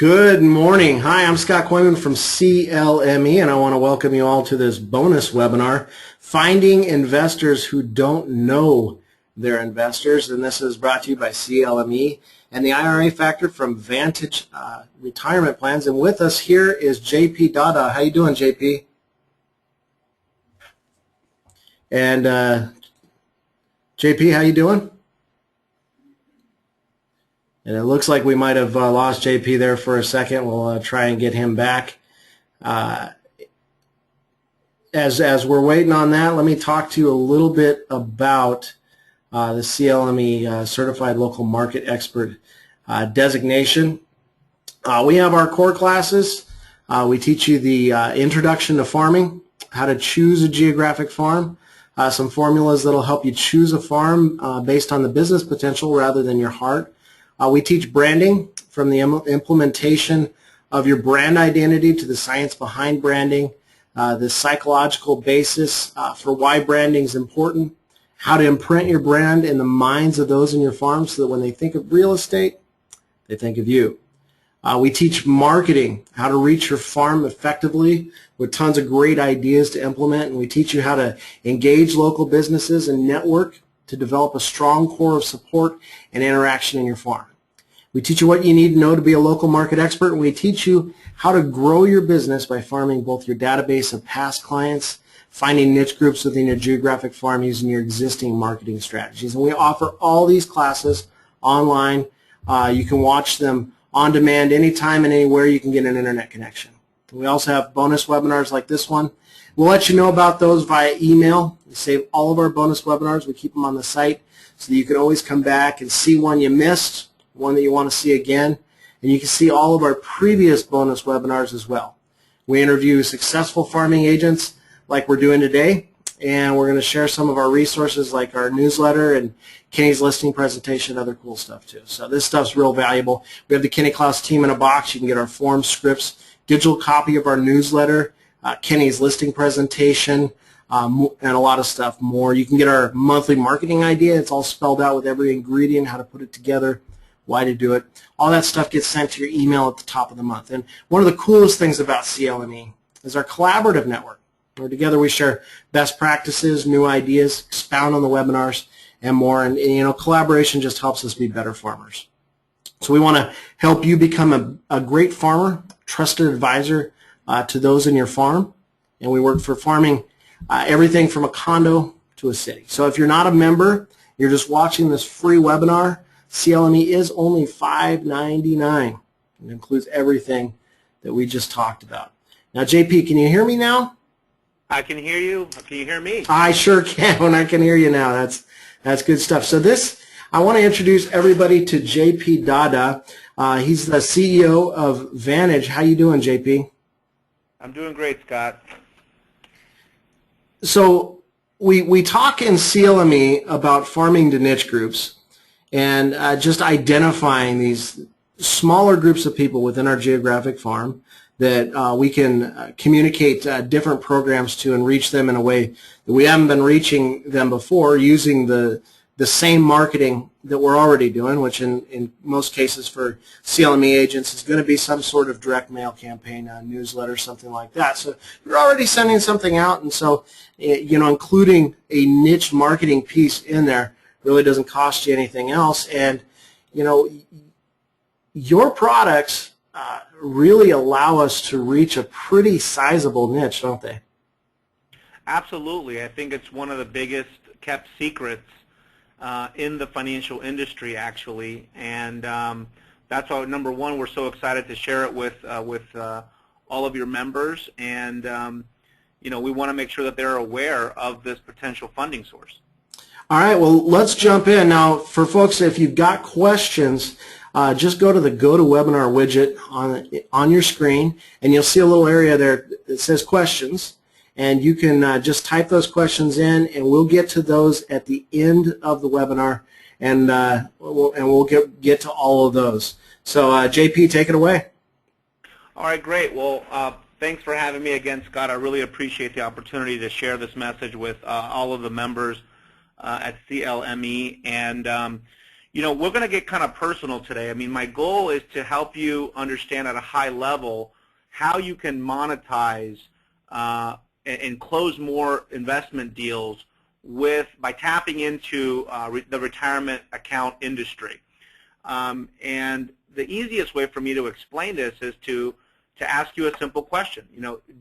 Good morning. Hi, I'm Scott Coyman from CLME, and I want to welcome you all to this bonus webinar, Finding Investors Who Don't Know They're Investors. And this is brought to you by CLME and the IRA Factor from Vantage Retirement Plans. And with us here is JP Dahdah. How you doing, JP? And JP, how you doing? And it looks like we might have lost JP there for a second. We'll try and get him back. As we're waiting on that, let me talk to you a little bit about the CLME Certified Local Market Expert designation. We have our core classes. We teach you the introduction to farming, how to choose a geographic farm, some formulas that will help you choose a farm based on the business potential rather than your heart. We teach branding, from the implementation of your brand identity to the science behind branding, the psychological basis for why branding is important, how to imprint your brand in the minds of those in your farm so that when they think of real estate, they think of you. We teach marketing, how to reach your farm effectively with tons of great ideas to implement, and we teach you how to engage local businesses and network to develop a strong core of support and interaction in your farm. We teach you what you need to know to be a local market expert, and we teach you how to grow your business by farming both your database of past clients, finding niche groups within your geographic farm using your existing marketing strategies. And we offer all these classes online. You can watch them on demand anytime and anywhere you can get an internet connection. We also have bonus webinars like this one. We'll let you know about those via email. We save all of our bonus webinars. We keep them on the site so that you can always come back and see one you missed, one that you want to see again, and you can see all of our previous bonus webinars as well. We interview successful farming agents like we're doing today, and we're going to share some of our resources like our newsletter and Kenny's listing presentation and other cool stuff too. So this stuff's real valuable. We have the Kenny Klaus team in a box. You can get our form scripts, digital copy of our newsletter, Kenny's listing presentation, and a lot of stuff more. You can get our monthly marketing idea. It's all spelled out with every ingredient, how to put it together, why to do it. All that stuff gets sent to your email at the top of the month. And one of the coolest things about CLME is our collaborative network, where together we share best practices, new ideas, expound on the webinars, and more. And you know, collaboration just helps us be better farmers. So we want to help you become a great farmer, trusted advisor to those in your farm. And we work for farming everything from a condo to a city. So if you're not a member, you're just watching this free webinar, CLME is only $5.99. It includes everything that we just talked about. Now, JP, can you hear me now? I can hear you. Can you hear me? I sure can. I can hear you now. That's good stuff. So I want to introduce everybody to JP Dahdah. He's the CEO of Vantage. How you doing, JP? I'm doing great, Scott. So we talk in CLME about farming to niche groups and just identifying these smaller groups of people within our geographic farm that we can communicate different programs to and reach them in a way that we haven't been reaching them before using the same marketing that we're already doing, which in most cases for CLME agents is going to be some sort of direct mail campaign, a newsletter, something like that. So you're already sending something out, and so you know, including a niche marketing piece in there really doesn't cost you anything else. And you know, your products really allow us to reach a pretty sizable niche, don't they? Absolutely. I think it's one of the biggest kept secrets in the financial industry, actually, and that's why, number one, we're so excited to share it with all of your members, and you know, we want to make sure that they're aware of this potential funding source. All right, well, let's jump in. Now, for folks, if you've got questions, just go to the GoToWebinar widget on your screen, and you'll see a little area there that says questions, and you can just type those questions in, and we'll get to those at the end of the webinar, and we'll get to all of those. So, JP, take it away. All right, great. Well, thanks for having me again, Scott. I really appreciate the opportunity to share this message with all of the members at CLME. And we're going to get kind of personal today. I mean, my goal is to help you understand at a high level how you can monetize and close more investment deals by tapping into the retirement account industry. And the easiest way for me to explain this is to ask you a simple question.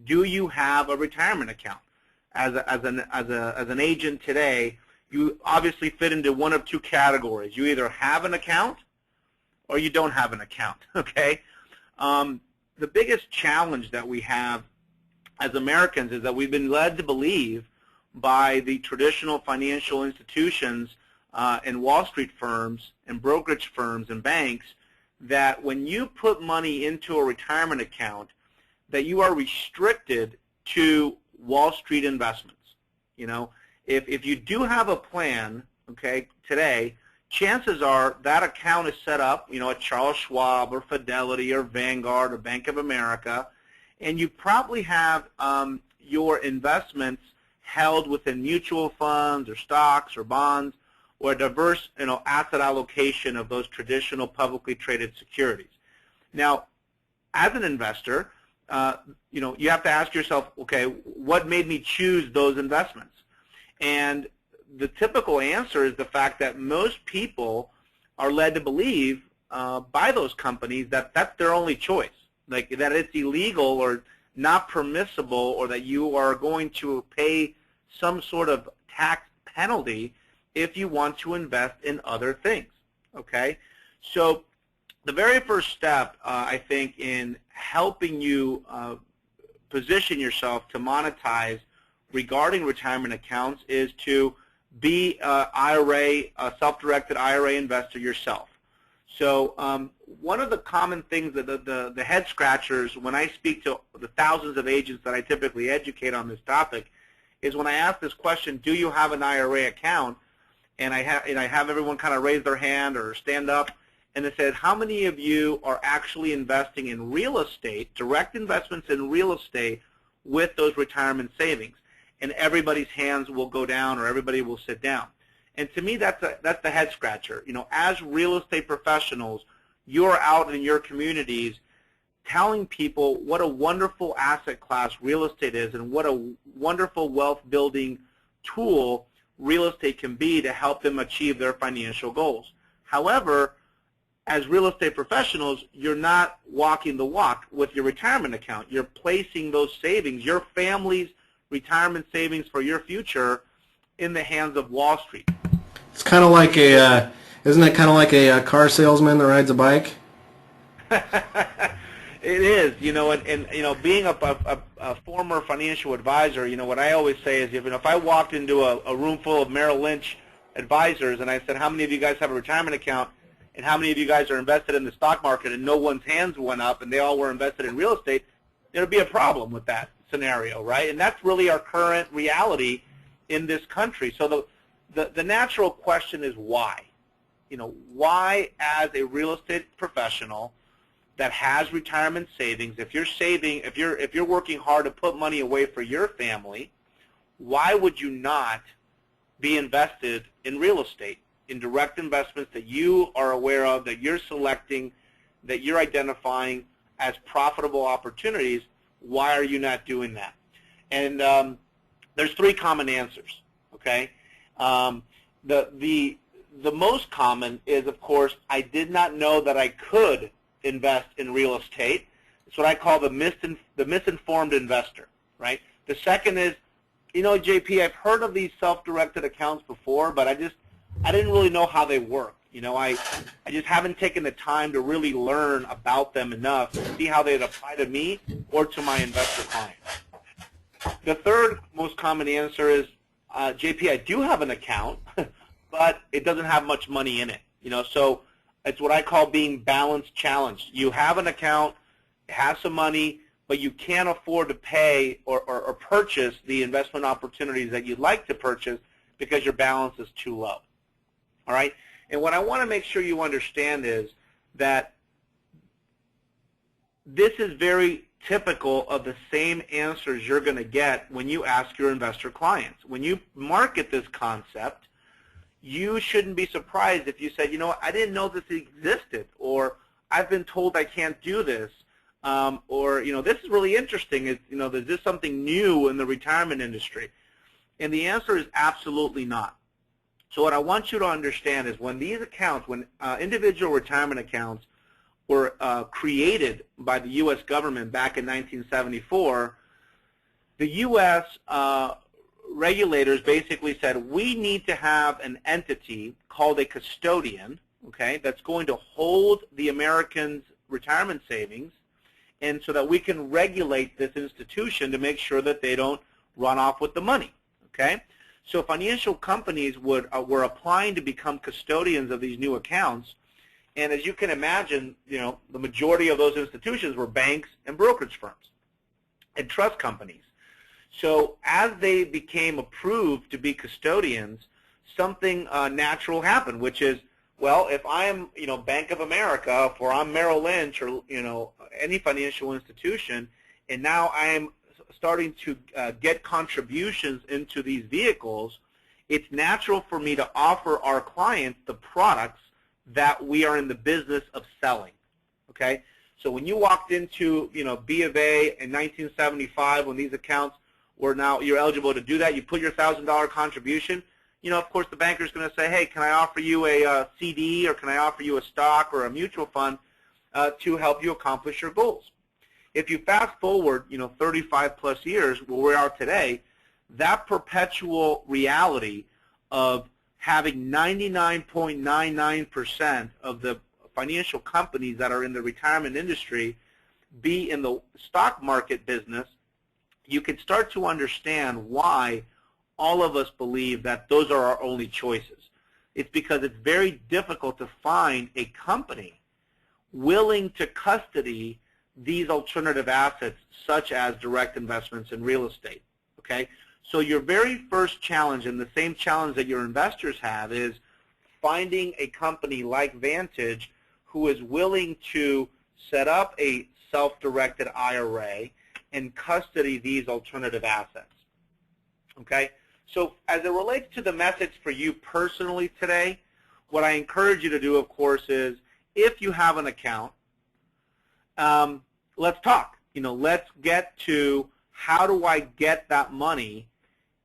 Do you have a retirement account? As an agent today, you obviously fit into one of two categories. You either have an account or you don't have an account, okay? The biggest challenge that we have as Americans is that we've been led to believe by the traditional financial institutions and Wall Street firms and brokerage firms and banks that when you put money into a retirement account, that you are restricted to Wall Street investments. If you do have a plan, okay, today, chances are that account is set up, at Charles Schwab or Fidelity or Vanguard or Bank of America, and you probably have your investments held within mutual funds or stocks or bonds or a diverse asset allocation of those traditional publicly traded securities. Now, as an investor, you have to ask yourself, okay, what made me choose those investments? And the typical answer is the fact that most people are led to believe by those companies that that's their only choice, like that it's illegal or not permissible or that you are going to pay some sort of tax penalty if you want to invest in other things, okay? So the very first step, I think, in helping you position yourself to monetize regarding retirement accounts is to be a self-directed IRA investor yourself. So one of the common things that the head scratchers when I speak to the thousands of agents that I typically educate on this topic is when I ask this question, do you have an IRA account? And I have everyone kind of raise their hand or stand up, and they said, how many of you are actually investing in real estate, direct investments in real estate with those retirement savings? And everybody's hands will go down or everybody will sit down. And to me, that's the head scratcher. As real estate professionals, you're out in your communities telling people what a wonderful asset class real estate is and what a wonderful wealth building tool real estate can be to help them achieve their financial goals. However, as real estate professionals, you're not walking the walk with your retirement account. You're placing those savings, your family's retirement savings for your future, in the hands of Wall Street. It's kind of like isn't it kind of like a car salesman that rides a bike? It is, and being a former financial advisor, what I always say is, if I walked into a room full of Merrill Lynch advisors and I said, how many of you guys have a retirement account and how many of you guys are invested in the stock market, and no one's hands went up and they all were invested in real estate, there'd be a problem with that scenario, right? And that's really our current reality in this country. So the natural question is why? Why, as a real estate professional that has retirement savings, if you're working hard to put money away for your family, why would you not be invested in real estate, in direct investments that you are aware of, that you're selecting, that you're identifying as profitable opportunities? Why are you not doing that? And there's three common answers, okay? The most common is, of course, I did not know that I could invest in real estate. It's what I call the misinformed investor, right? The second is, JP, I've heard of these self-directed accounts before, but I didn't really know how they work. I just haven't taken the time to really learn about them enough to see how they'd apply to me or to my investor clients. The third most common answer is, JP, I do have an account, but it doesn't have much money in it. So it's what I call being balance challenged. You have an account, it has some money, but you can't afford to pay or purchase the investment opportunities that you'd like to purchase because your balance is too low. All right? And what I want to make sure you understand is that this is very typical of the same answers you're going to get when you ask your investor clients. When you market this concept, you shouldn't be surprised if you said, you know what, I didn't know this existed, or I've been told I can't do this, or, you know, this is really interesting. Is, you know, is this something new in the retirement industry? And the answer is absolutely not. So what I want you to understand is when these accounts, when individual retirement accounts were created by the U.S. government back in 1974, the U.S. Regulators basically said we need to have an entity called a custodian, okay, that's going to hold the Americans' retirement savings, and so that we can regulate this institution to make sure that they don't run off with the money, okay? So financial companies were applying to become custodians of these new accounts, and as you can imagine, you know, the majority of those institutions were banks and brokerage firms and trust companies. So as they became approved to be custodians, something natural happened, which is, well, if I'm, you know, Bank of America, or I'm Merrill Lynch, or, you know, any financial institution, and now I'm starting to get contributions into these vehicles, it's natural for me to offer our clients the products that we are in the business of selling, okay? So when you walked into, you know, B of A in 1975, when these accounts were now, you're eligible to do that, you put your $1,000 contribution, you know, of course the banker's going to say, hey, can I offer you a CD, or can I offer you a stock or a mutual fund to help you accomplish your goals? If you fast forward, you know, 35 plus years where we are today, that perpetual reality of having 99.99% of the financial companies that are in the retirement industry be in the stock market business, you can start to understand why all of us believe that those are our only choices. It's because it's very difficult to find a company willing to custody these alternative assets, such as direct investments in real estate, okay? So your very first challenge, and the same challenge that your investors have, is finding a company like Vantage who is willing to set up a self-directed IRA and custody these alternative assets, okay? So as it relates to the message for you personally today, what I encourage you to do, of course, is if you have an account, let's talk. You know, let's get to how do I get that money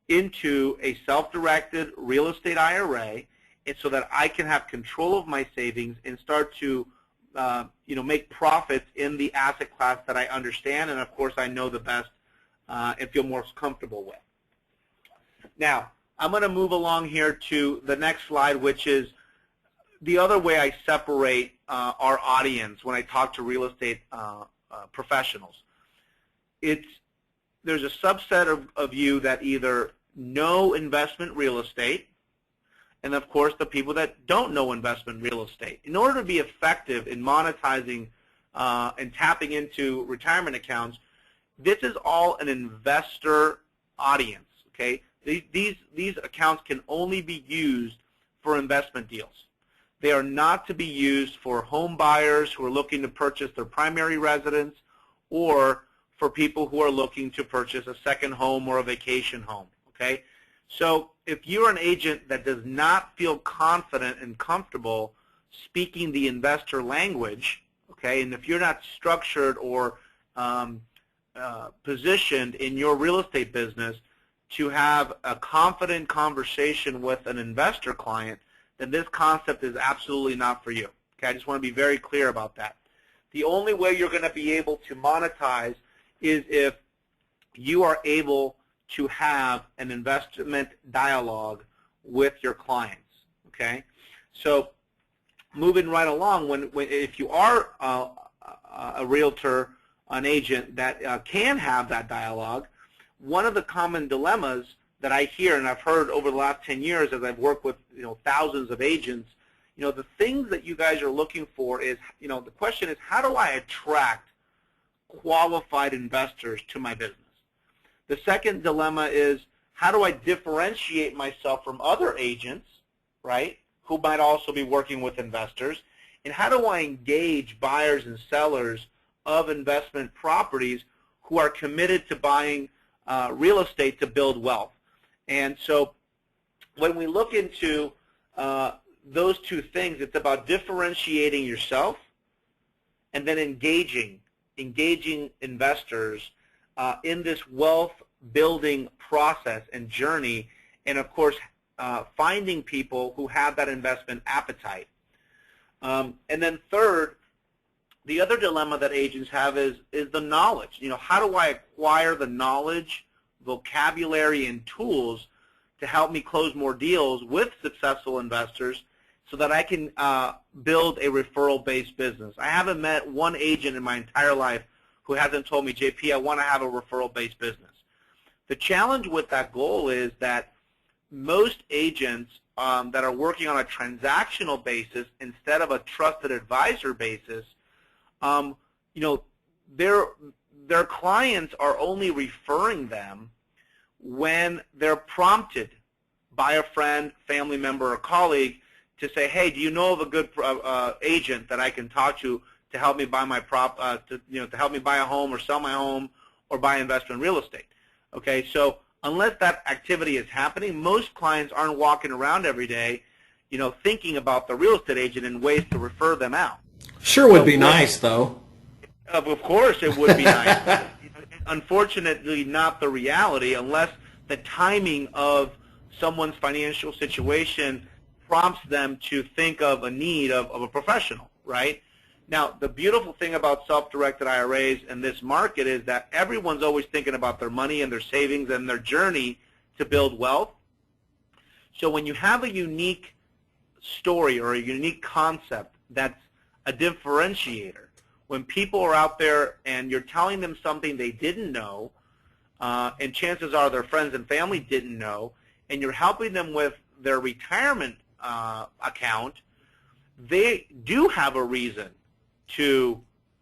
into a self-directed real estate IRA, and so that I can have control of my savings and start to, you know, make profits in the asset class that I understand and, of course, I know the best and feel most comfortable with. Now, I'm going to move along here to the next slide, which is the other way I separate our audience when I talk to real estate professionals. There's a subset of you that either know investment real estate, and of course the people that don't know investment real estate. In order to be effective in monetizing and tapping into retirement accounts, this is all an investor audience, okay? These accounts can only be used for investment deals. They are not to be used for home buyers who are looking to purchase their primary residence, or for people who are looking to purchase a second home or a vacation home, okay? So if you're an agent that does not feel confident and comfortable speaking the investor language, okay, and if you're not structured or positioned in your real estate business to have a confident conversation with an investor client, then this concept is absolutely not for you. Okay, I just want to be very clear about that. The only way you're going to be able to monetize is if you are able to have an investment dialogue with your clients. Okay, so moving right along, if you are a realtor, an agent that can have that dialogue, one of the common dilemmas that I hear and I've heard over the last 10 years as I've worked with thousands of agents, the things that you guys are looking for is, the question is, how do I attract qualified investors to my business? The second dilemma is, how do I differentiate myself from other agents, right, who might also be working with investors? And how do I engage buyers and sellers of investment properties who are committed to buying real estate to build wealth? And so when we look into those two things. It's about differentiating yourself and then engaging investors in this wealth building process and journey, and of course finding people who have that investment appetite. And then third, the other dilemma that agents have is the knowledge. How do I acquire the knowledge, vocabulary, and tools to help me close more deals with successful investors so that I can build a referral-based business? I haven't met one agent in my entire life who hasn't told me, JP, I want to have a referral-based business. The challenge with that goal is that most agents that are working on a transactional basis instead of a trusted advisor basis, their clients are only referring them when they're prompted by a friend, family member, or colleague to say, hey, do you know of a good agent that I can talk to help me buy my to help me buy a home or sell my home or buy investment real estate? Okay, so unless that activity is happening, most clients aren't walking around every day, thinking about the real estate agent and ways to refer them out. Sure would be nice, though. Of course it would be nice. Unfortunately, not the reality unless the timing of someone's financial situation prompts them to think of a need of a professional, right? Now, the beautiful thing about self-directed IRAs in this market is that everyone's always thinking about their money and their savings and their journey to build wealth. So when you have a unique story or a unique concept that's a differentiator, when people are out there and you're telling them something they didn't know, and chances are their friends and family didn't know, and you're helping them with their retirement account, they do have a reason to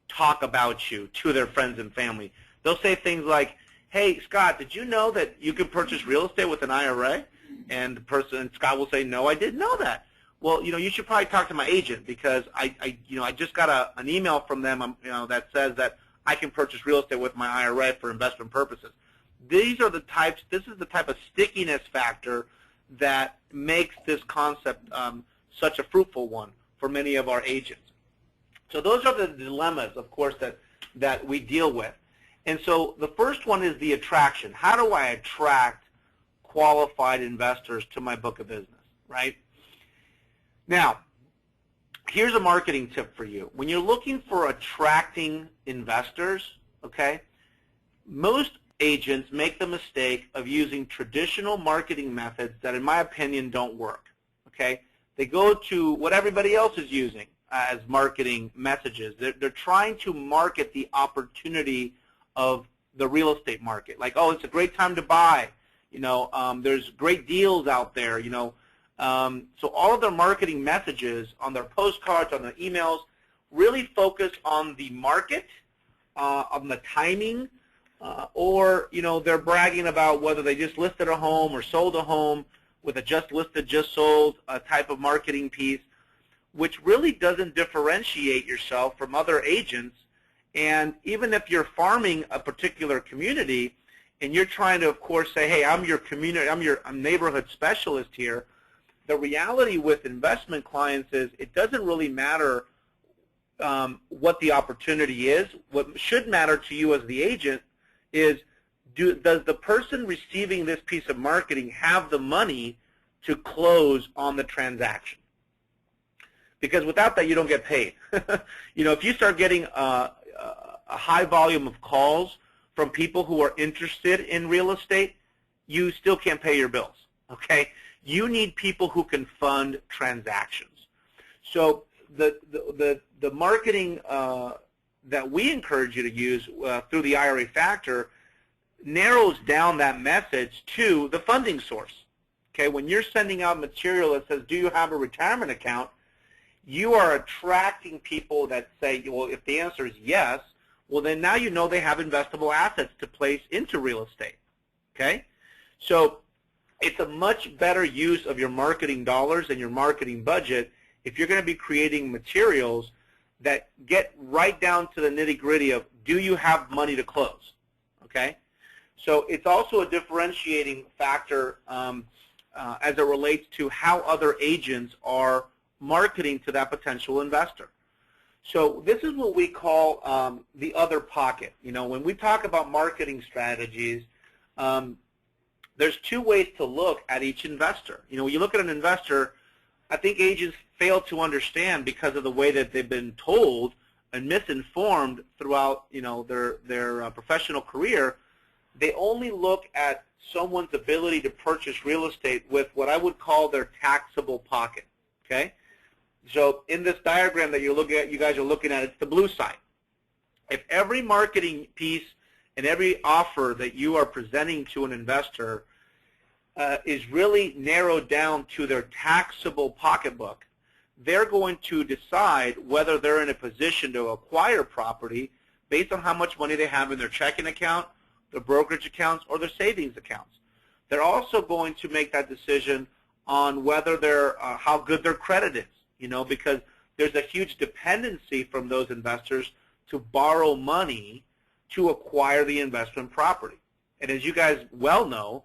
talk about you to their friends and family. They'll say things like, hey, Scott, did you know that you can purchase real estate with an IRA? And Scott will say, no, I didn't know that. Well, you should probably talk to my agent because I just got an email from them, that says that I can purchase real estate with my IRA for investment purposes. This is the type of stickiness factor that makes this concept such a fruitful one for many of our agents. So those are the dilemmas, of course, that we deal with. And so the first one is the attraction. How do I attract qualified investors to my book of business, right? Now, here's a marketing tip for you. When you're looking for attracting investors, okay, most agents make the mistake of using traditional marketing methods that, in my opinion, don't work, okay? They go to what everybody else is using as marketing messages. They're trying to market the opportunity of the real estate market. Like, oh, it's a great time to buy. There's great deals out there, So all of their marketing messages on their postcards, on their emails, really focus on the market, on the timing, or, they're bragging about whether they just listed a home or sold a home with a just listed, just sold type of marketing piece, which really doesn't differentiate yourself from other agents. And even if you're farming a particular community and you're trying to, of course, say, hey, I'm your community, I'm neighborhood specialist here, the reality with investment clients is it doesn't really matter what the opportunity is. What should matter to you as the agent is, does the person receiving this piece of marketing have the money to close on the transaction? Because without that, you don't get paid. If you start getting a high volume of calls from people who are interested in real estate, you still can't pay your bills, okay? You need people who can fund transactions. So the marketing that we encourage you to use through the IRA Factor narrows down that message to the funding source. Okay, when you're sending out material that says, do you have a retirement account, you are attracting people that say, well, if the answer is yes, well, then now you know they have investable assets to place into real estate. Okay, so it's a much better use of your marketing dollars and your marketing budget if you're going to be creating materials that get right down to the nitty-gritty of, do you have money to close? Okay, so it's also a differentiating factor as it relates to how other agents are marketing to that potential investor. So this is what we call the other pocket. You know, when we talk about marketing strategies, there's two ways to look at each investor. You know, when you look at an investor, I think agents fail to understand because of the way that they've been told and misinformed throughout, you know, their professional career. They only look at someone's ability to purchase real estate with what I would call their taxable pocket. Okay, so in this diagram that you guys are looking at, it's the blue side. If every marketing piece and every offer that you are presenting to an investor is really narrowed down to their taxable pocketbook, they're going to decide whether they're in a position to acquire property based on how much money they have in their checking account, their brokerage accounts, or their savings accounts. They're also going to make that decision on whether they're how good their credit is, you know, because there's a huge dependency from those investors to borrow money to acquire the investment property. And as you guys well know,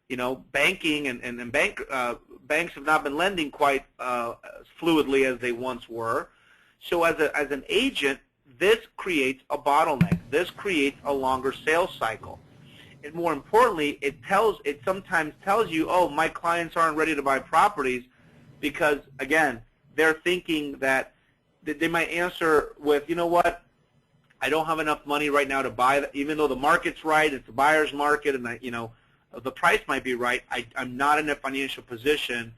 you know, banking and banks have not been lending quite as fluidly as they once were. So as an agent, this creates a bottleneck. This creates a longer sales cycle. And more importantly, it sometimes tells you, oh, my clients aren't ready to buy properties because, again, they're thinking that they might answer with, you know what, I don't have enough money right now to buy that, even though the market's right, it's a buyer's market, and you know, the price might be right, I'm not in a financial position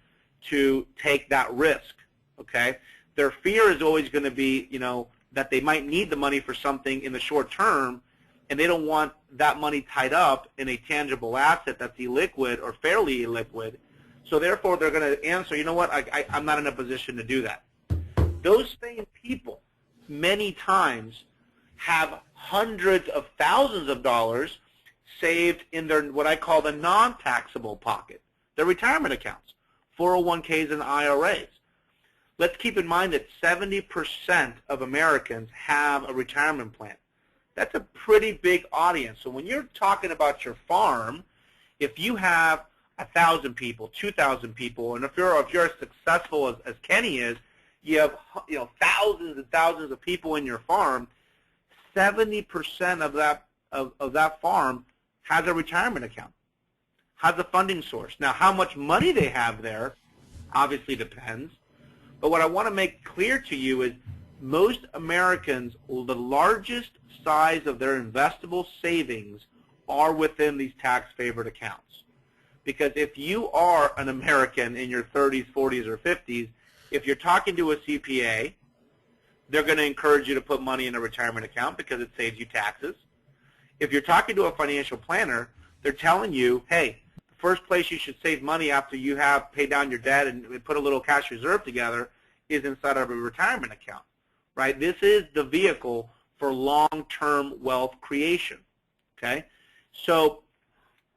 to take that risk, okay? Their fear is always going to be, you know, that they might need the money for something in the short term, and they don't want that money tied up in a tangible asset that's illiquid or fairly illiquid. So therefore, they're going to answer, you know what, I'm not in a position to do that. Those same people, many times, have hundreds of thousands of dollars saved in their, what I call the non-taxable pocket, their retirement accounts, 401ks and IRAs. Let's keep in mind that 70% of Americans have a retirement plan. That's a pretty big audience. So when you're talking about your farm, if you have 1,000 people, 2,000 people, and if you're as successful as Kenny is, you have, you know, thousands and thousands of people in your farm, 70% of that farm has a retirement account, has a funding source. Now, how much money they have there obviously depends. But what I want to make clear to you is most Americans, the largest size of their investable savings are within these tax-favored accounts. Because if you are an American in your 30s, 40s, or 50s, if you're talking to a CPA, they're going to encourage you to put money in a retirement account because it saves you taxes. If you're talking to a financial planner, they're telling you, hey, the first place you should save money after you have paid down your debt and put a little cash reserve together is inside of a retirement account, right? This is the vehicle for long-term wealth creation, okay? So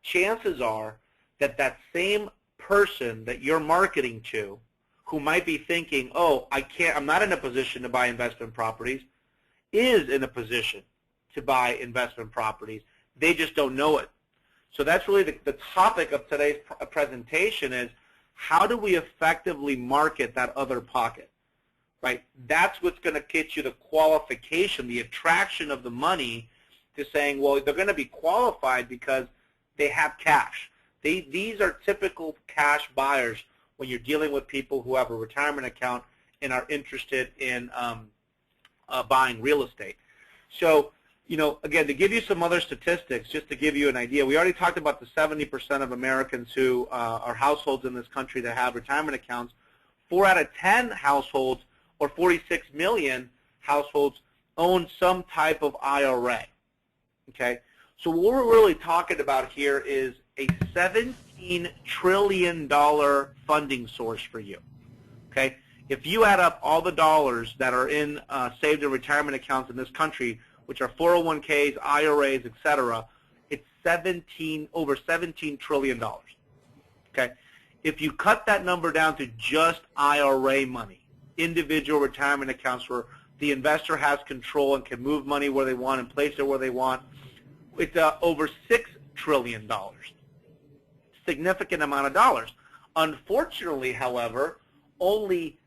chances are that that same person that you're marketing to who might be thinking, oh, I'm not in a position to buy investment properties, is in a position to buy investment properties. They just don't know it. So that's really the topic of today's presentation is how do we effectively market that other pocket, right? That's what's going to get you the qualification, the attraction of the money to saying, well, they're going to be qualified because they have cash. These are typical cash buyers when you're dealing with people who have a retirement account and are interested in buying real estate. So, you know, again, to give you some other statistics, just to give you an idea, we already talked about the 70% of Americans who are households in this country that have retirement accounts. 4 out of 10 households, or 46 million households, own some type of IRA. Okay? So what we're really talking about here is a $17 trillion funding source for you. Okay? If you add up all the dollars that are in saved in retirement accounts in this country, which are 401ks, IRAs, etc., it's over $17 trillion. Okay? If you cut that number down to just IRA money, individual retirement accounts where the investor has control and can move money where they want and place it where they want, it's over $6 trillion. Significant amount of dollars. Unfortunately, however, only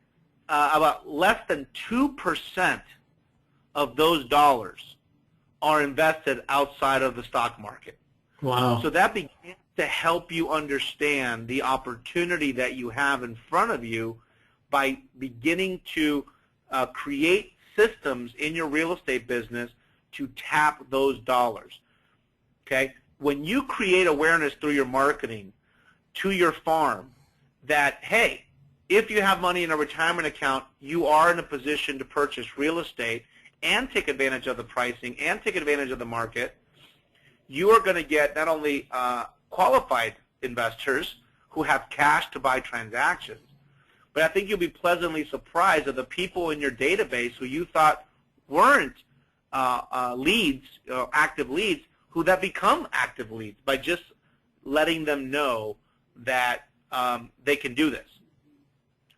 about less than 2% of those dollars are invested outside of the stock market. Wow. So that begins to help you understand the opportunity that you have in front of you by beginning to create systems in your real estate business to tap those dollars. Okay? When you create awareness through your marketing to your farm that, hey, if you have money in a retirement account, you are in a position to purchase real estate and take advantage of the pricing and take advantage of the market, you are going to get not only qualified investors who have cash to buy transactions, but I think you'll be pleasantly surprised of the people in your database who you thought weren't leads, active leads, who that become active leads by just letting them know that they can do this.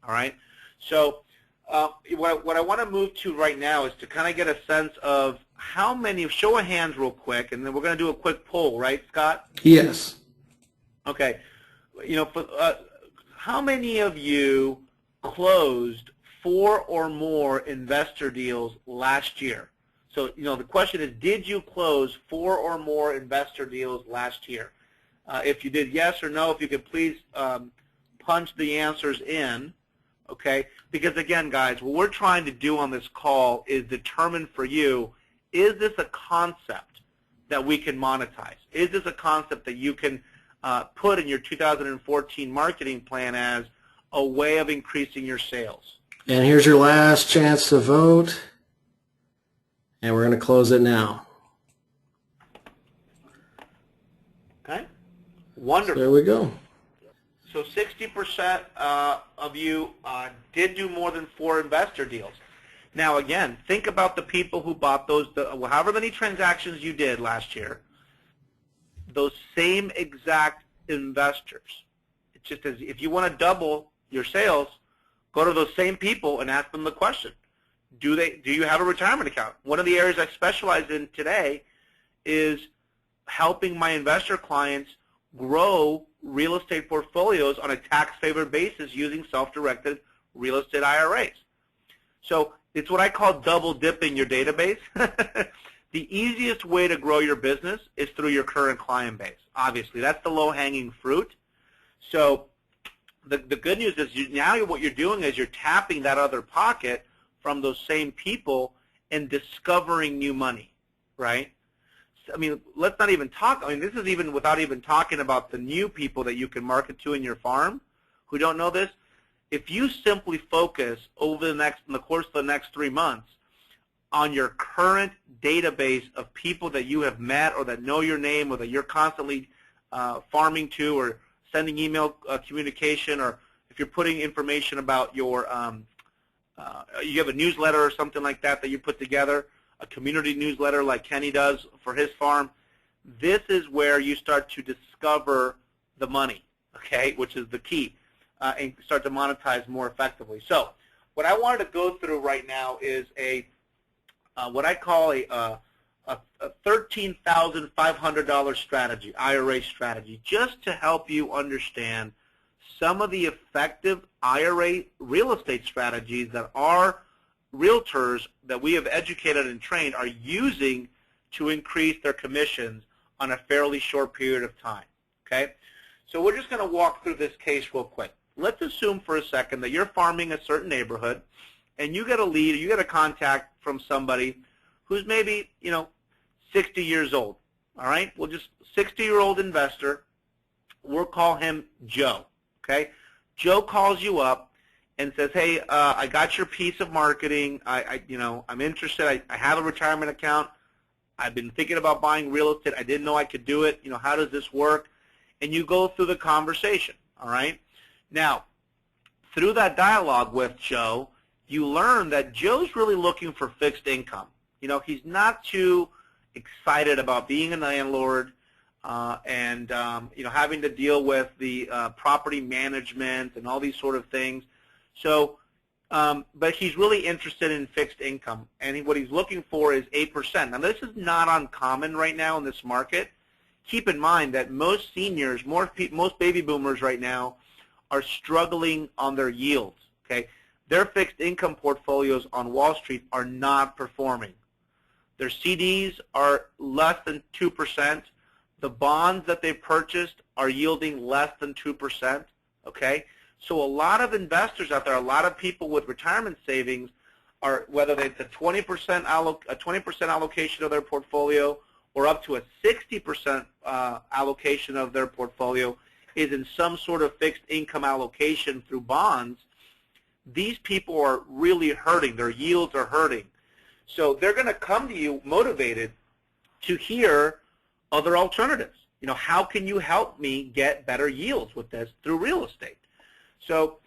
All right? So what I want to move to right now is to kind of get a sense of how many, show of hands real quick, and then we're going to do a quick poll, right, Scott? Yes. Okay. You know, how many of you closed 4 or more investor deals last year? So, you know, the question is, did you close 4 or more investor deals last year? If you did yes or no, if you could please punch the answers in, okay? Because, again, guys, what we're trying to do on this call is determine for you, is this a concept that we can monetize? Is this a concept that you can put in your 2014 marketing plan as a way of increasing your sales? And here's your last chance to vote. And we're going to close it now. Okay. Wonderful. So there we go. So 60% of you did do more than 4 investor deals. Now, again, think about the people who bought those, however many transactions you did last year, those same exact investors. It's just as if you want to double your sales, go to those same people and ask them the question. Do you have a retirement account? One of the areas I specialize in today is helping my investor clients grow real estate portfolios on a tax-favored basis using self-directed real estate IRAs. So it's what I call double dipping your database. The easiest way to grow your business is through your current client base. Obviously, that's the low-hanging fruit. So the good news is now what you're doing is you're tapping that other pocket from those same people and discovering new money, right? I mean, let's not even talk. I mean, this is even without even talking about the new people that you can market to in your farm who don't know this. If you simply focus over in the course of the next 3 months on your current database of people that you have met or that know your name or that you're constantly farming to or sending email communication, or if you're putting information about your, you have a newsletter or something like that that you put together, a community newsletter like Kenny does for his farm, this is where you start to discover the money, okay, which is the key, and start to monetize more effectively. So what I wanted to go through right now is what I call a $13,500 strategy, IRA strategy, just to help you understand some of the effective IRA real estate strategies that our realtors that we have educated and trained are using to increase their commissions on a fairly short period of time, okay? So we're just going to walk through this case real quick. Let's assume for a second that you're farming a certain neighborhood and you get a lead, or you get a contact from somebody who's maybe, 60 years old, all right? Well, just 60-year-old investor, we'll call him Joe, okay? Joe calls you up and says, hey, I got your piece of marketing. I'm interested. I have a retirement account. I've been thinking about buying real estate. I didn't know I could do it. How does this work? And you go through the conversation, all right? Now, through that dialogue with Joe, you learn that Joe's really looking for fixed income. He's not too excited about being a landlord and having to deal with the property management and all these sort of things. So, but he's really interested in fixed income, and what he's looking for is 8%. Now, this is not uncommon right now in this market. Keep in mind that most seniors, most baby boomers right now are struggling on their yields. Okay, their fixed income portfolios on Wall Street are not performing. Their CDs are less than 2%. The bonds that they purchased are yielding less than 2%. Okay, so a lot of investors out there, a lot of people with retirement savings, are whether it's a 20% allocation of their portfolio or up to a 60% allocation of their portfolio is in some sort of fixed income allocation through bonds. These people are really hurting. Their yields are hurting. So they're going to come to you motivated to hear other alternatives. You know, how can you help me get better yields with this through real estate? So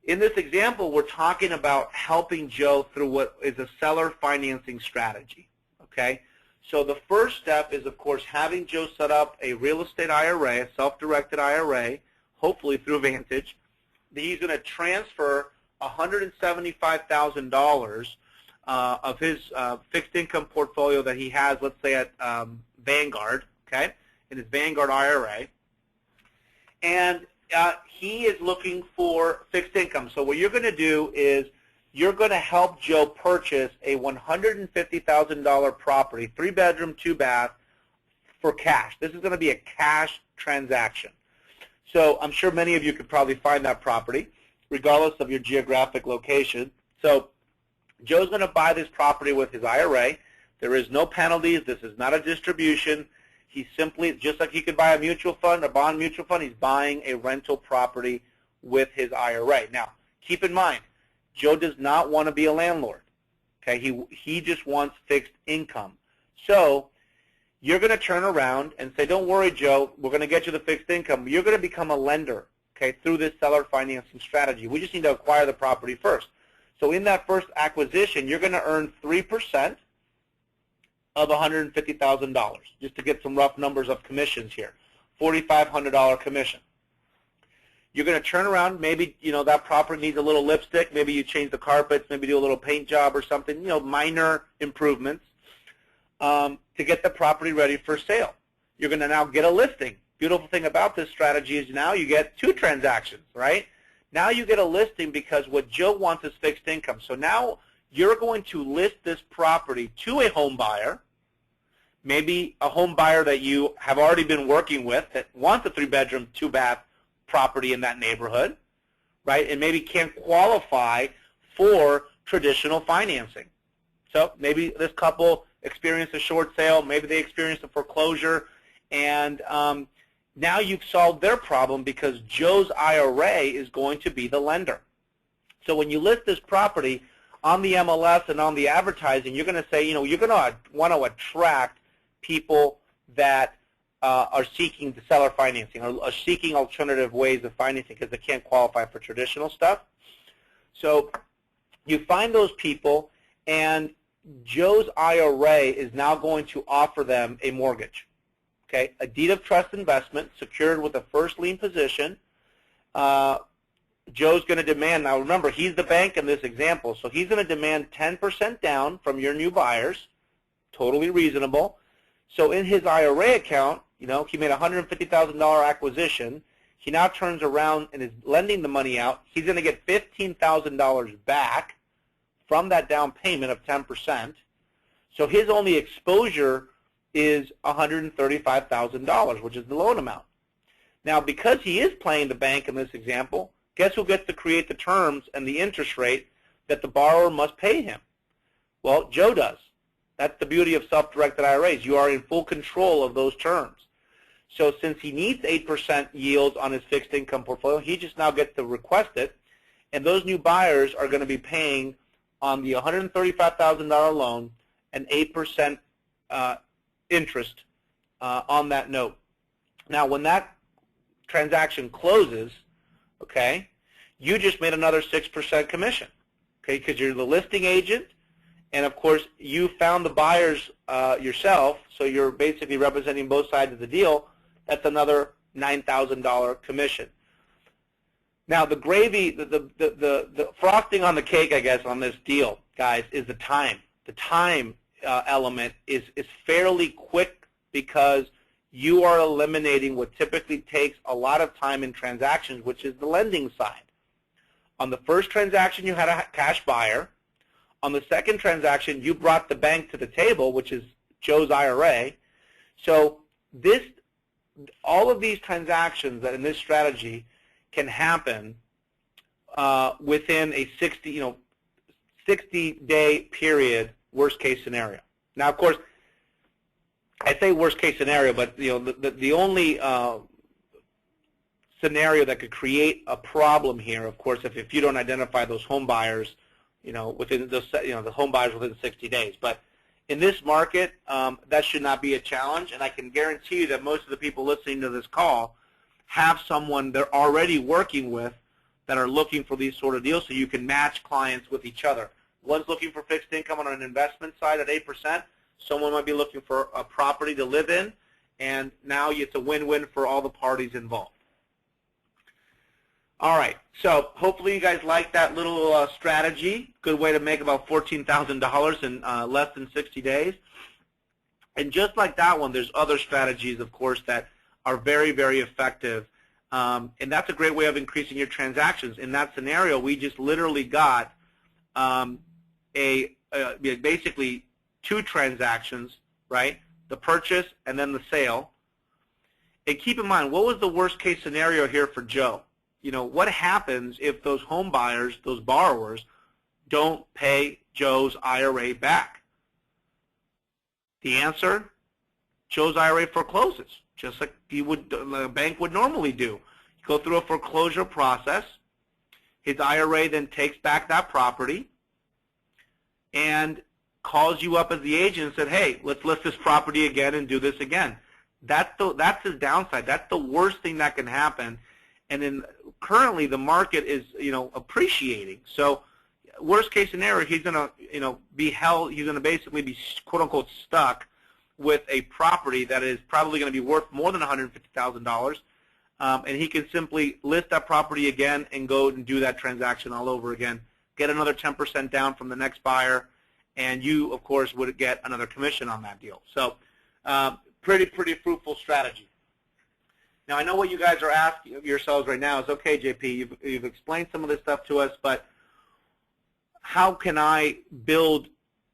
in this example, we're talking about helping Joe through what is a seller financing strategy. Okay? So the first step is, of course, having Joe set up a real estate IRA, a self-directed IRA, hopefully through Vantage. He's going to transfer $175,000 of his fixed income portfolio that he has, let's say at Vanguard, okay, in his Vanguard IRA. And he is looking for fixed income. So what you're going to do is you're going to help Joe purchase a $150,000 property, 3-bedroom, 2-bath, for cash. This is going to be a cash transaction. So I'm sure many of you could probably find that property, regardless of your geographic location. So Joe's going to buy this property with his IRA. There is no penalties. This is not a distribution. He's simply, just like he could buy a mutual fund, a bond mutual fund, he's buying a rental property with his IRA. Now, keep in mind, Joe does not want to be a landlord. Okay, he just wants fixed income. So you're going to turn around and say, don't worry, Joe, we're going to get you the fixed income. You're going to become a lender, okay, through this seller financing strategy. We just need to acquire the property first. So in that first acquisition, you're going to earn 3% of $150,000, just to get some rough numbers of commissions here, $4,500 commission. You're going to turn around, maybe, you know, that property needs a little lipstick, maybe you change the carpets, maybe do a little paint job or something, you know, minor improvements to get the property ready for sale. You're going to now get a listing. Beautiful thing about this strategy is now you get 2 transactions, right? Now you get a listing because what Joe wants is fixed income. So now you're going to list this property to a home buyer, maybe a home buyer that you have already been working with that wants a 3-bedroom, 2-bath property in that neighborhood, right? And maybe can't qualify for traditional financing. So maybe this couple experienced a short sale, maybe they experienced a foreclosure, and now you've solved their problem because Joe's IRA is going to be the lender. So when you list this property on the MLS and on the advertising, you're going to say, you know, you're going to want to attract people that are seeking the seller financing or are seeking alternative ways of financing because they can't qualify for traditional stuff. So you find those people, and Joe's IRA is now going to offer them a mortgage, okay, a deed of trust investment secured with a first lien position. Joe's going to demand, now remember, he's the bank in this example, so he's going to demand 10% down from your new buyers, totally reasonable. So in his IRA account, you know, he made a $150,000 acquisition. He now turns around and is lending the money out. He's going to get $15,000 back from that down payment of 10%. So his only exposure is $135,000, which is the loan amount. Now, because he is playing the bank in this example, guess who gets to create the terms and the interest rate that the borrower must pay him? Well, Joe does. That's the beauty of self-directed IRAs. You are in full control of those terms. So since he needs 8% yields on his fixed income portfolio, he just now gets to request it, and those new buyers are going to be paying on the $135,000 loan an 8% interest on that note. Now, when that transaction closes, okay, you just made another 6% commission, okay, because you're the listing agent, and of course you found the buyers yourself, so you're basically representing both sides of the deal. That's another $9,000 commission. Now the gravy, the frosting on the cake, I guess, on this deal, guys, is the time. The time element is fairly quick because you are eliminating what typically takes a lot of time in transactions, which is the lending side. On the first transaction, you had a cash buyer. On the second transaction, you brought the bank to the table, which is Joe's IRA. So all of these transactions that in this strategy can happen within a 60-day period, worst case scenario. Now, of course, I say worst case scenario, but the only scenario that could create a problem here, of course, if you don't identify those home buyers, within the home buyers within 60 days. But in this market, that should not be a challenge, and I can guarantee you that most of the people listening to this call have someone they're already working with that are looking for these sort of deals, so you can match clients with each other. One's looking for fixed income on an investment side at 8%. Someone might be looking for a property to live in, and now it's a win-win for all the parties involved. All right, so hopefully you guys like that little strategy. Good way to make about $14,000 in less than 60 days. And just like that one, there's other strategies, of course, that are very, very effective. And that's a great way of increasing your transactions. In that scenario, we just literally got basically 2 transactions, right? The purchase and then the sale. And keep in mind, what was the worst case scenario here for Joe? What happens if those home buyers, those borrowers, don't pay Joe's IRA back? The answer, Joe's IRA forecloses, just like a bank would normally do. You go through a foreclosure process. His IRA then takes back that property and calls you up as the agent and said, hey, let's list this property again and do this again. That's his downside. That's the worst thing that can happen. And then currently the market is, appreciating. So worst case scenario, he's going to, be held, he's going to basically be quote unquote stuck with a property that is probably going to be worth more than $150,000. And he can simply list that property again and go and do that transaction all over again, get another 10% down from the next buyer, and you, of course, would get another commission on that deal. So pretty fruitful strategy. Now, I know what you guys are asking yourselves right now is, okay, JP, you've explained some of this stuff to us, but how can I build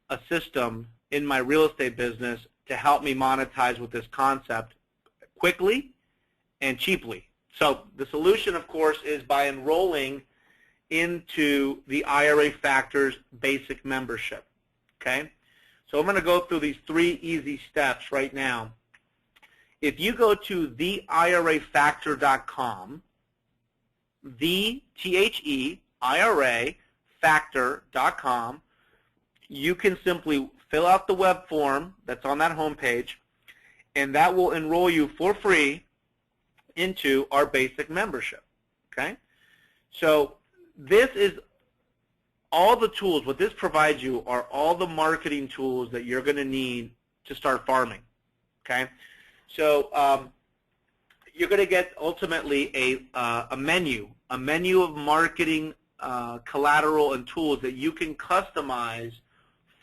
a system in my real estate business to help me monetize with this concept quickly and cheaply? So the solution, of course, is by enrolling into the IRA Factors basic membership, okay? So I'm going to go through these 3 easy steps right now. If you go to theirafactor.com, theirafactor.com, you can simply fill out the web form that's on that homepage, and that will enroll you for free into our basic membership, okay? So this is all the tools. What this provides you are all the marketing tools that you're going to need to start farming, okay? So you're going to get ultimately a menu of marketing collateral and tools that you can customize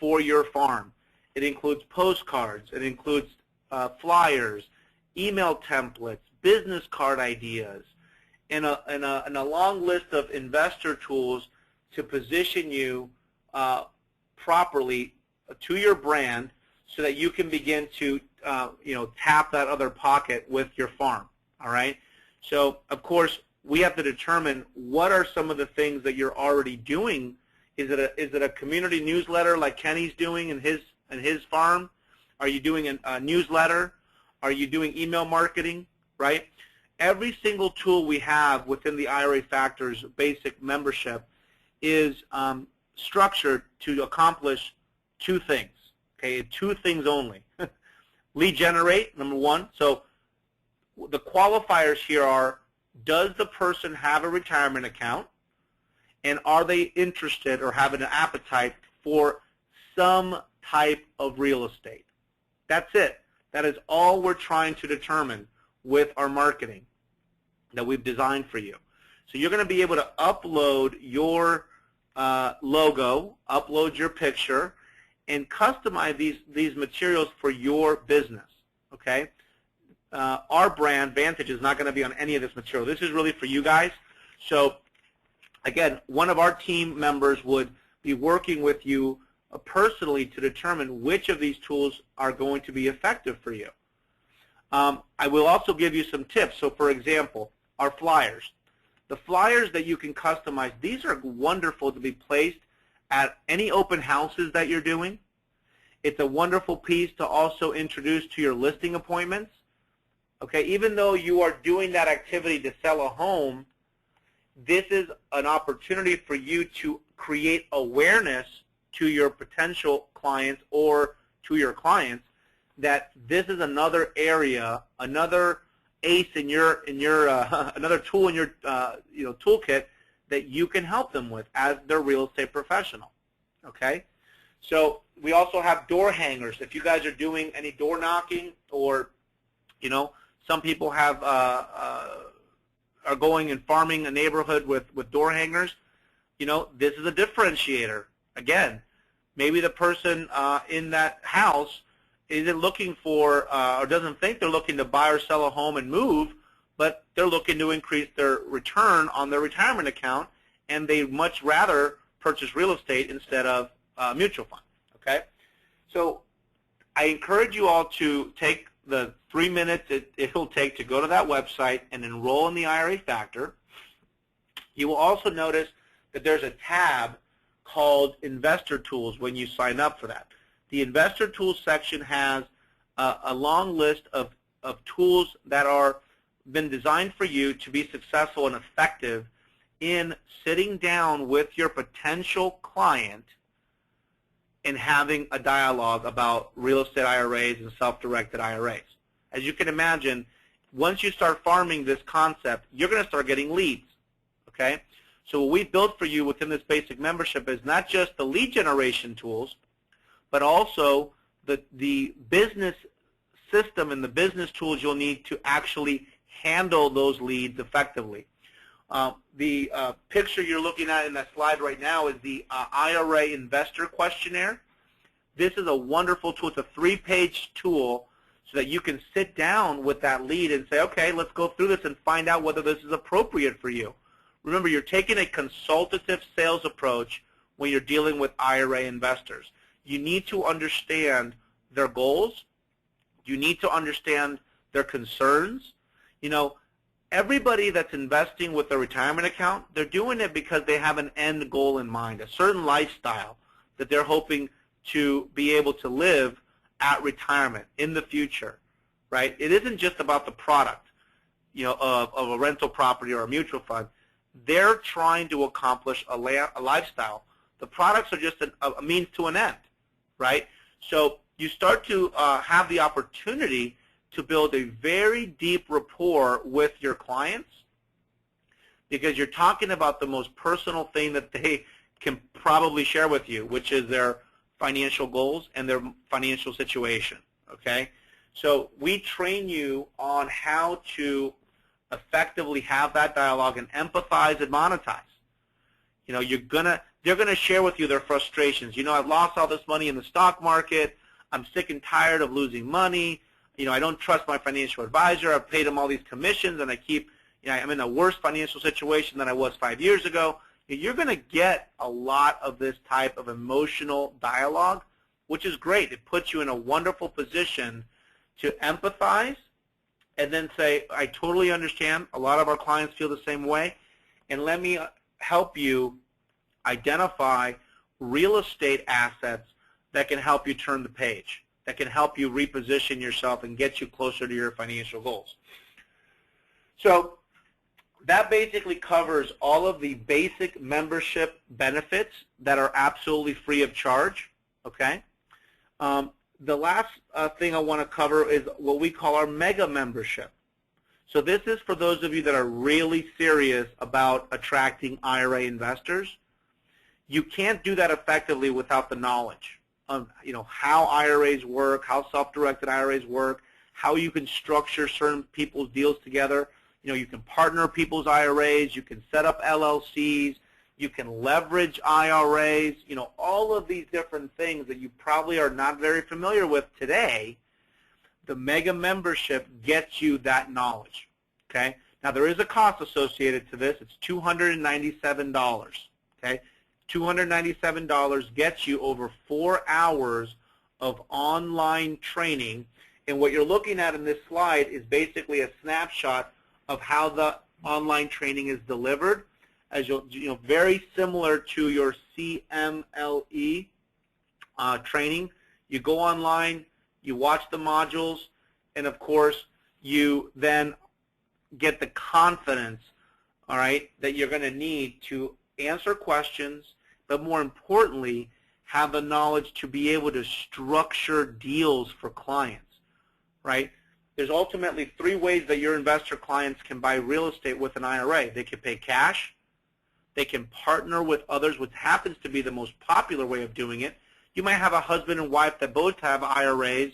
for your farm. It includes postcards, it includes flyers, email templates, business card ideas, and a long list of investor tools to position you properly to your brand so that you can begin to tap that other pocket with your farm. All right. So of course we have to determine what are some of the things that you're already doing. Is it a community newsletter like Kenny's doing in his farm? Are you doing a newsletter? Are you doing email marketing? Right. Every single tool we have within the IRA Factors basic membership is structured to accomplish 2 things. Okay, 2 things only. Lead generate, number 1. So the qualifiers here are, does the person have a retirement account, and are they interested or have an appetite for some type of real estate? That's it. That is all we're trying to determine with our marketing that we've designed for you. So you're going to be able to upload your logo, upload your picture, and customize these materials for your business, okay? our brand, Vantage, is not going to be on any of this material. This is really for you guys. So, again, one of our team members would be working with you personally to determine which of these tools are going to be effective for you. I will also give you some tips. So, for example, our flyers. The flyers that you can customize, these are wonderful to be placed at any open houses that you're doing. It's a wonderful piece to also introduce to your listing appointments. Okay, even though you are doing that activity to sell a home, this is an opportunity for you to create awareness to your potential clients or to your clients that this is another area, another ace in your another tool in your toolkit that you can help them with as their real estate professional. Okay, so we also have door hangers. If you guys are doing any door knocking, or some people have are going and farming a neighborhood with door hangers. This is a differentiator. Again, maybe the person in that house isn't looking for or doesn't think they're looking to buy or sell a home and move, but they're looking to increase their return on their retirement account, and they much rather purchase real estate instead of mutual fund. Okay, so I encourage you all to take the 3 minutes it'll take to go to that website and enroll in the IRA Factor. You will also notice that there's a tab called Investor Tools when you sign up for that. The Investor Tools section has a long list of tools that are been designed for you to be successful and effective in sitting down with your potential client and having a dialogue about real estate IRAs and self-directed IRAs. As you can imagine, once you start farming this concept, you're going to start getting leads. Okay? So what we've built for you within this basic membership is not just the lead generation tools, but also the business system and the business tools you'll need to actually handle those leads effectively. The picture you're looking at in that slide right now is the IRA Investor Questionnaire. This is a wonderful tool. It's a 3-page tool so that you can sit down with that lead and say, okay, let's go through this and find out whether this is appropriate for you. Remember, you're taking a consultative sales approach when you're dealing with IRA investors. You need to understand their goals. You need to understand their concerns. Everybody that's investing with a retirement account, they're doing it because they have an end goal in mind, a certain lifestyle that they're hoping to be able to live at retirement in the future, right? It isn't just about the product, of a rental property or a mutual fund. They're trying to accomplish a lifestyle. The products are just a means to an end, right? So you start to have the opportunity to build a very deep rapport with your clients because you're talking about the most personal thing that they can probably share with you, which is their financial goals and their financial situation, okay? So we train you on how to effectively have that dialogue and empathize and monetize. They're gonna share with you their frustrations. I've lost all this money in the stock market. I'm sick and tired of losing money. I don't trust my financial advisor. I've paid him all these commissions, and I'm in a worse financial situation than I was 5 years ago. You're going to get a lot of this type of emotional dialogue, which is great. It puts you in a wonderful position to empathize and then say, I totally understand. A lot of our clients feel the same way, and let me help you identify real estate assets that can help you turn the page, that can help you reposition yourself and get you closer to your financial goals. So that basically covers all of the basic membership benefits that are absolutely free of charge, okay? The last thing I want to cover is what we call our mega membership. So this is for those of you that are really serious about attracting IRA investors. You can't do that effectively without the knowledge of how IRAs work, how self-directed IRAs work, how you can structure certain people's deals together. You can partner people's IRAs, you can set up LLCs, you can leverage IRAs, all of these different things that you probably are not very familiar with today The Mega membership gets you that knowledge, okay? Now, there is a cost associated to this. It's $297, okay? $297 gets you over 4 hours of online training, and what you're looking at in this slide is basically a snapshot of how the online training is delivered, as very similar to your CLME training. You go online, you watch the modules, and of course, you then get the confidence, all right, that you're going to need to answer questions, but more importantly, have the knowledge to be able to structure deals for clients, right? There's ultimately 3 ways that your investor clients can buy real estate with an IRA. They can pay cash, they can partner with others, which happens to be the most popular way of doing it. You might have a husband and wife that both have IRAs,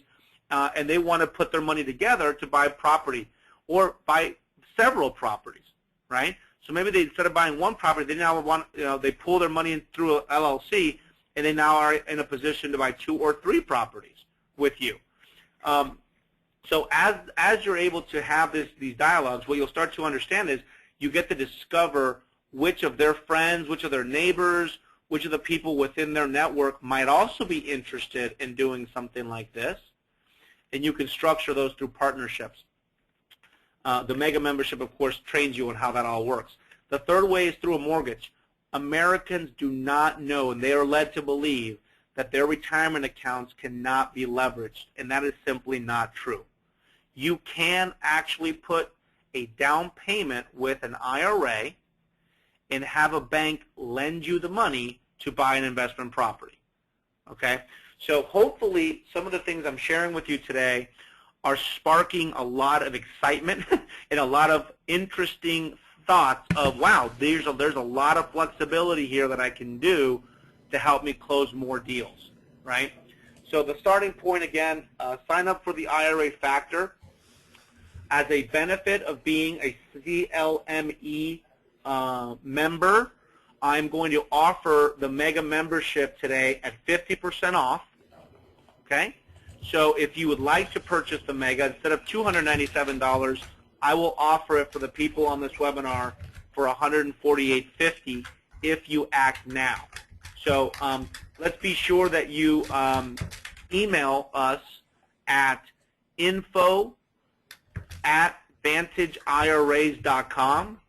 and they want to put their money together to buy property or buy several properties, right? So maybe they, instead of buying one property, they now want, they pull their money in through a LLC, and they now are in a position to buy 2 or 3 properties with you. So as you're able to have these dialogues, what you'll start to understand is you get to discover which of their friends, which of their neighbors, which of the people within their network might also be interested in doing something like this, and you can structure those through partnerships. The Mega membership, of course, trains you on how that all works. The third way is through a mortgage. Americans do not know, and they are led to believe, that their retirement accounts cannot be leveraged, and that is simply not true. You can actually put a down payment with an IRA and have a bank lend you the money to buy an investment property, okay? So hopefully some of the things I'm sharing with you today are sparking a lot of excitement and a lot of interesting thoughts of, wow, there's a lot of flexibility here that I can do to help me close more deals, right? So the starting point, again, sign up for the IRA Factor. As a benefit of being a CLME member, I'm going to offer the Mega membership today at 50% off, okay? So if you would like to purchase the Mega, instead of $297, I will offer it for the people on this webinar for $148.50 if you act now. So let's be sure that you email us at info@vantageiras.com,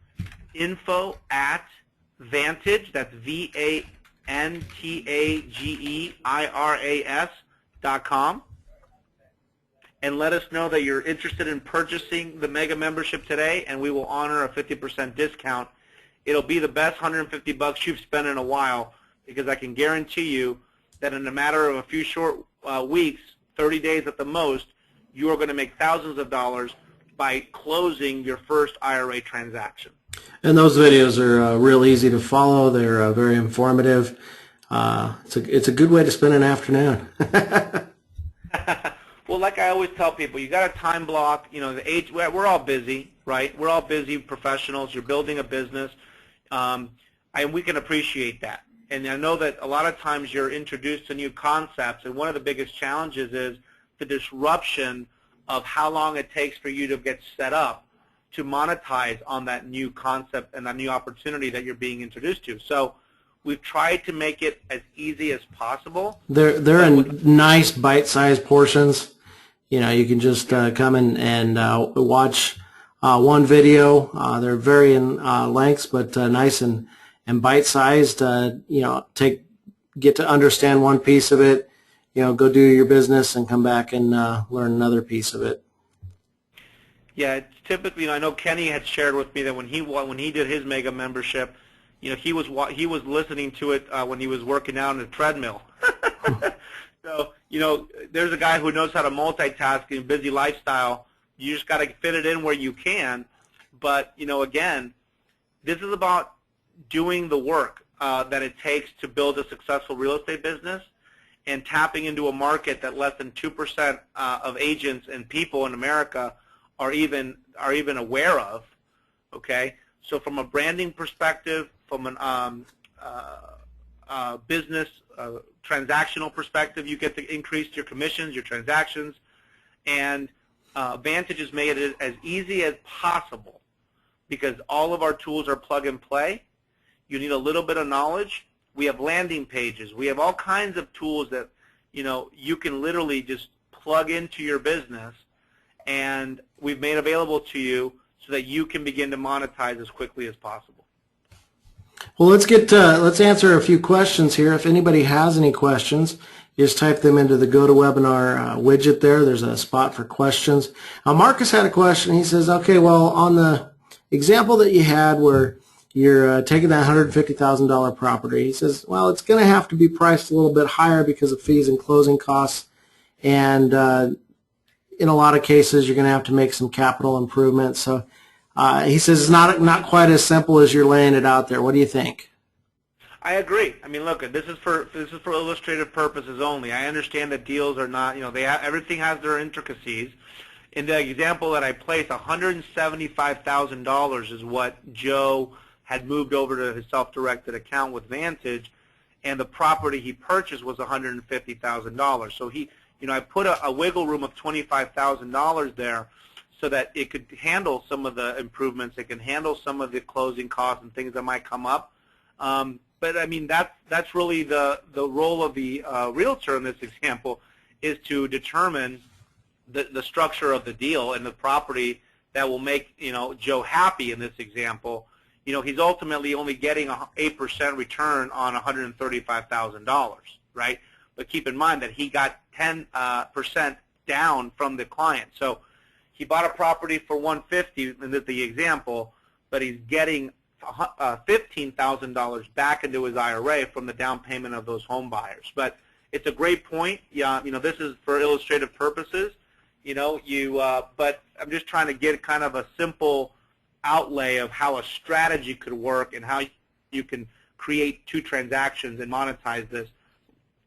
info@vantage, that's VANTAGEIRAS.com, and let us know that you're interested in purchasing the Mega membership today, and we will honor a 50% discount. It'll be the best $150 you've spent in a while, because I can guarantee you that in a matter of a few short weeks, 30 days at the most, you are going to make thousands of dollars by closing your first IRA transaction. And those videos are real easy to follow. They're very informative. It's a good way to spend an afternoon. Well, like I always tell people, you got a time block. We're all busy, right? We're all busy professionals. You're building a business, and we can appreciate that. And I know that a lot of times you're introduced to new concepts, and one of the biggest challenges is the disruption of how long it takes for you to get set up to monetize on that new concept and that new opportunity that you're being introduced to. So we've tried to make it as easy as possible. They're in nice bite-sized portions. You can just come in and watch one video. They're varying lengths, but nice and bite-sized. Get to understand one piece of it. Go do your business and come back and learn another piece of it. Yeah, it's typically. I know Kenny had shared with me that when he did his Mega membership, he was listening to it when he was working out on the treadmill. So there's a guy who knows how to multitask in a busy lifestyle. You just got to fit it in where you can. But again, this is about doing the work that it takes to build a successful real estate business, and tapping into a market that less than 2% of agents and people in America are even aware of. Okay, so from a branding perspective, from an business transactional perspective, you get to increase your commissions, your transactions, And Vantage has made it as easy as possible because all of our tools are plug and play. You need a little bit of knowledge. We have landing pages. We have all kinds of tools that you can literally just plug into your business, and we've made available to you so that you can begin to monetize as quickly as possible. Well, let's answer a few questions here. If anybody has any questions, just type them into the GoToWebinar widget there. There's a spot for questions. Marcus had a question. He says, okay, well, on the example that you had where you're taking that $150,000 property, he says, well, it's going to have to be priced a little bit higher because of fees and closing costs, and in a lot of cases you're going to have to make some capital improvements. So he says it's not quite as simple as you're laying it out there. What do you think? I agree. I mean, look, this is for illustrative purposes only. I understand that deals are not, everything has their intricacies. In the example that I placed, $175,000 is what Joe had moved over to his self-directed account with Vantage, and the property he purchased was $150,000. So I put a wiggle room of $25,000 there so that it could handle some of the improvements, it can handle some of the closing costs and things that might come up. But I mean, that's really the role of the realtor in this example, is to determine the structure of the deal and the property that will make Joe happy in this example. He's ultimately only getting an 8% return on $135,000, right? But keep in mind that he got 10% down from the client. So he bought a property for $150 in the example, but he's getting $15,000 back into his IRA from the down payment of those home buyers. But it's a great point. Yeah, this is for illustrative purposes. But I'm just trying to get kind of a simple outlay of how a strategy could work and how you can create two transactions and monetize this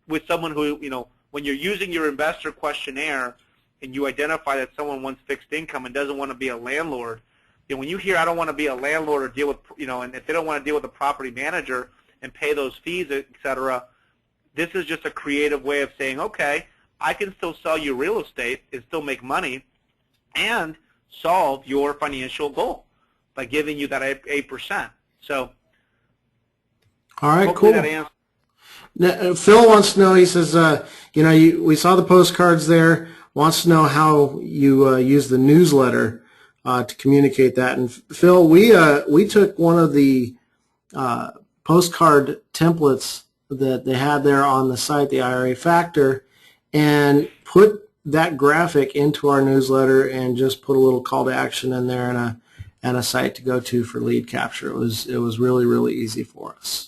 with someone who, when you're using your investor questionnaire and you identify that someone wants fixed income and doesn't want to be a landlord, when you hear I don't want to be a landlord or deal with, and if they don't want to deal with a property manager and pay those fees, et cetera, this is just a creative way of saying, okay, I can still sell you real estate and still make money and solve your financial goal by giving you that 8%. So, all right, cool. That answers. Now, Phil wants to know, he says, we saw the postcards there, wants to know how you use the newsletter to communicate that. And Phil, we took one of the postcard templates that they had there on the site, the IRA Factor, and put that graphic into our newsletter and just put a little call to action in there and a site to go to for lead capture. It was really, really easy for us.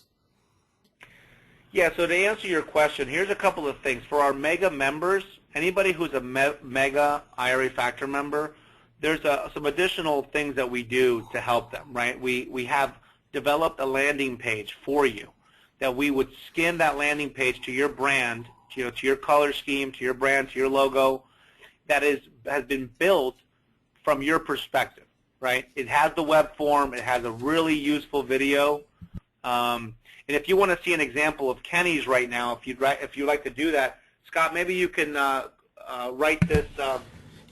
Yeah, so to answer your question, here's a couple of things. For our Mega members, anybody who's a Mega IRA Factor member, there's some additional things that we do to help them, right? We have developed a landing page for you that we would skin that landing page to your brand, to your color scheme, to your brand, to your logo, that has been built from your perspective, right? It has the web form. It has a really useful video. And if you want to see an example of Kenny's right now, if you'd like to do that, Scott, maybe you can write this.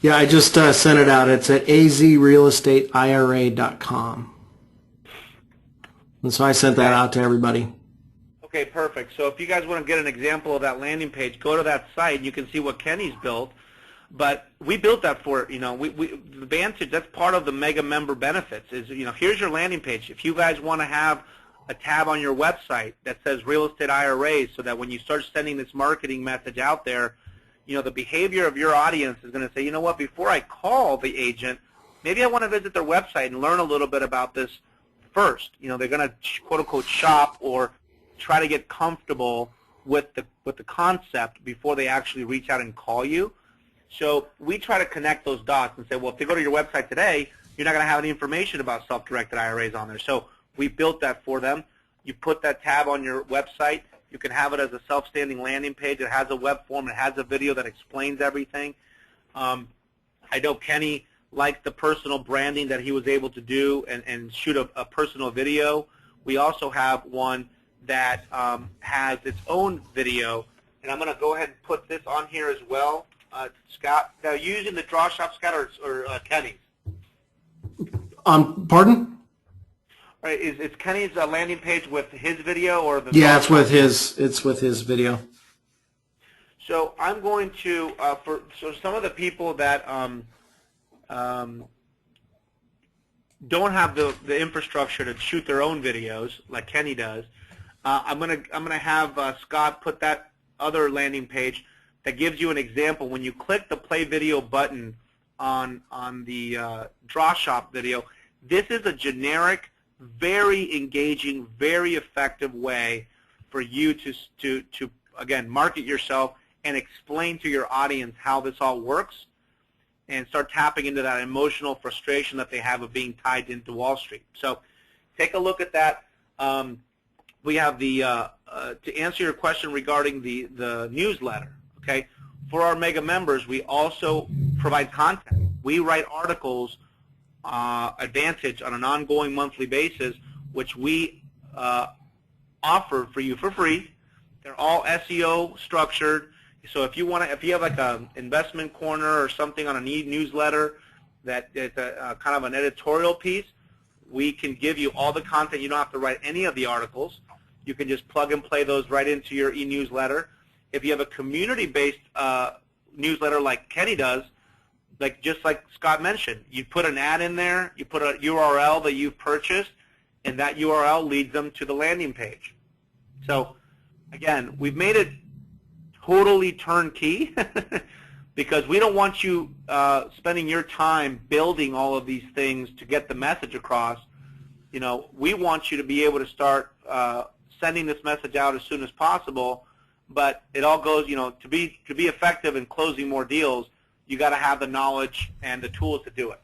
Yeah, I just sent it out. It's at azrealestateira.com. And so I sent that out to everybody. Okay, perfect. So if you guys want to get an example of that landing page, go to that site and you can see what Kenny's built. But we built that for, the Vantage, that's part of the Mega member benefits is, here's your landing page. If you guys want to have a tab on your website that says real estate IRAs so that when you start sending this marketing message out there, the behavior of your audience is going to say, you know what, before I call the agent, maybe I want to visit their website and learn a little bit about this first. They're going to quote unquote shop or try to get comfortable with the concept before they actually reach out and call you. So we try to connect those dots and say, well, if they go to your website today, you're not going to have any information about self-directed IRAs on there. So we built that for them. You put that tab on your website. You can have it as a self-standing landing page. It has a web form. It has a video that explains everything. I know Kenny liked the personal branding that he was able to do and shoot a personal video. We also have one that has its own video, and I'm going to go ahead and put this on here as well. Scott, now using the draw shop, Scott, or Kenny's? Pardon? All right, is Kenny's landing page with his video or the? Yeah, it's with his video. So I'm going to so some of the people that don't have the infrastructure to shoot their own videos like Kenny does, I'm gonna have Scott put that other landing page that gives you an example. When you click the play video button on the draw shop video, this is a generic, very engaging, very effective way for you to again market yourself and explain to your audience how this all works, and start tapping into that emotional frustration that they have of being tied into Wall Street. So take a look at that. We have the to answer your question regarding the newsletter. Okay, for our Mega members, we also provide content. We write articles, Advantage, on an ongoing monthly basis, which we offer for you for free. They're all SEO structured. So if you have like an investment corner or something on a newsletter that is a kind of an editorial piece, we can give you all the content. You don't have to write any of the articles. You can just plug and play those right into your e-newsletter. If you have a community-based newsletter like Kenny does, just like Scott mentioned, you put an ad in there, you put a URL that you've purchased, and that URL leads them to the landing page. So again, we've made it totally turnkey because we don't want you spending your time building all of these things to get the message across. You know, we want you to be able to start sending this message out as soon as possible. But it all goes, you know, to be effective in closing more deals, you got to have the knowledge and the tools to do it.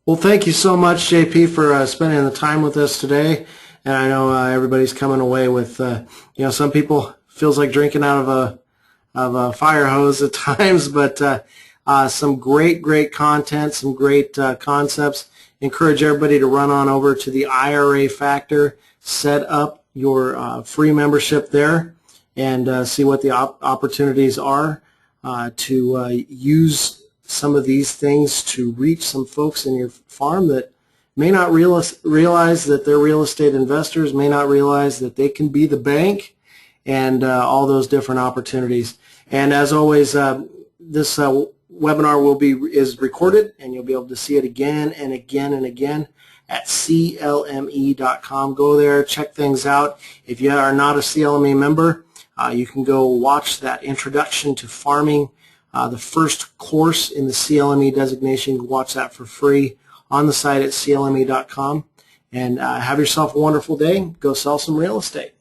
Well, thank you so much, JP, for spending the time with us today. And I know everybody's coming away with, you know, some people feels like drinking out of a fire hose at times, but some great content, some great concepts. Encourage everybody to run on over to the IRA Factor, set up your free membership there, and see what the opportunities are to use some of these things to reach some folks in your farm that may not realize that they're real estate investors, may not realize that they can be the bank, and all those different opportunities. And as always, this webinar is recorded, and you'll be able to see it again and again and again at CLME.com. Go there, check things out. If you are not a CLME member, you can go watch that Introduction to Farming, the first course in the CLME designation. You can watch that for free on the site at CLME.com. And have yourself a wonderful day. Go sell some real estate.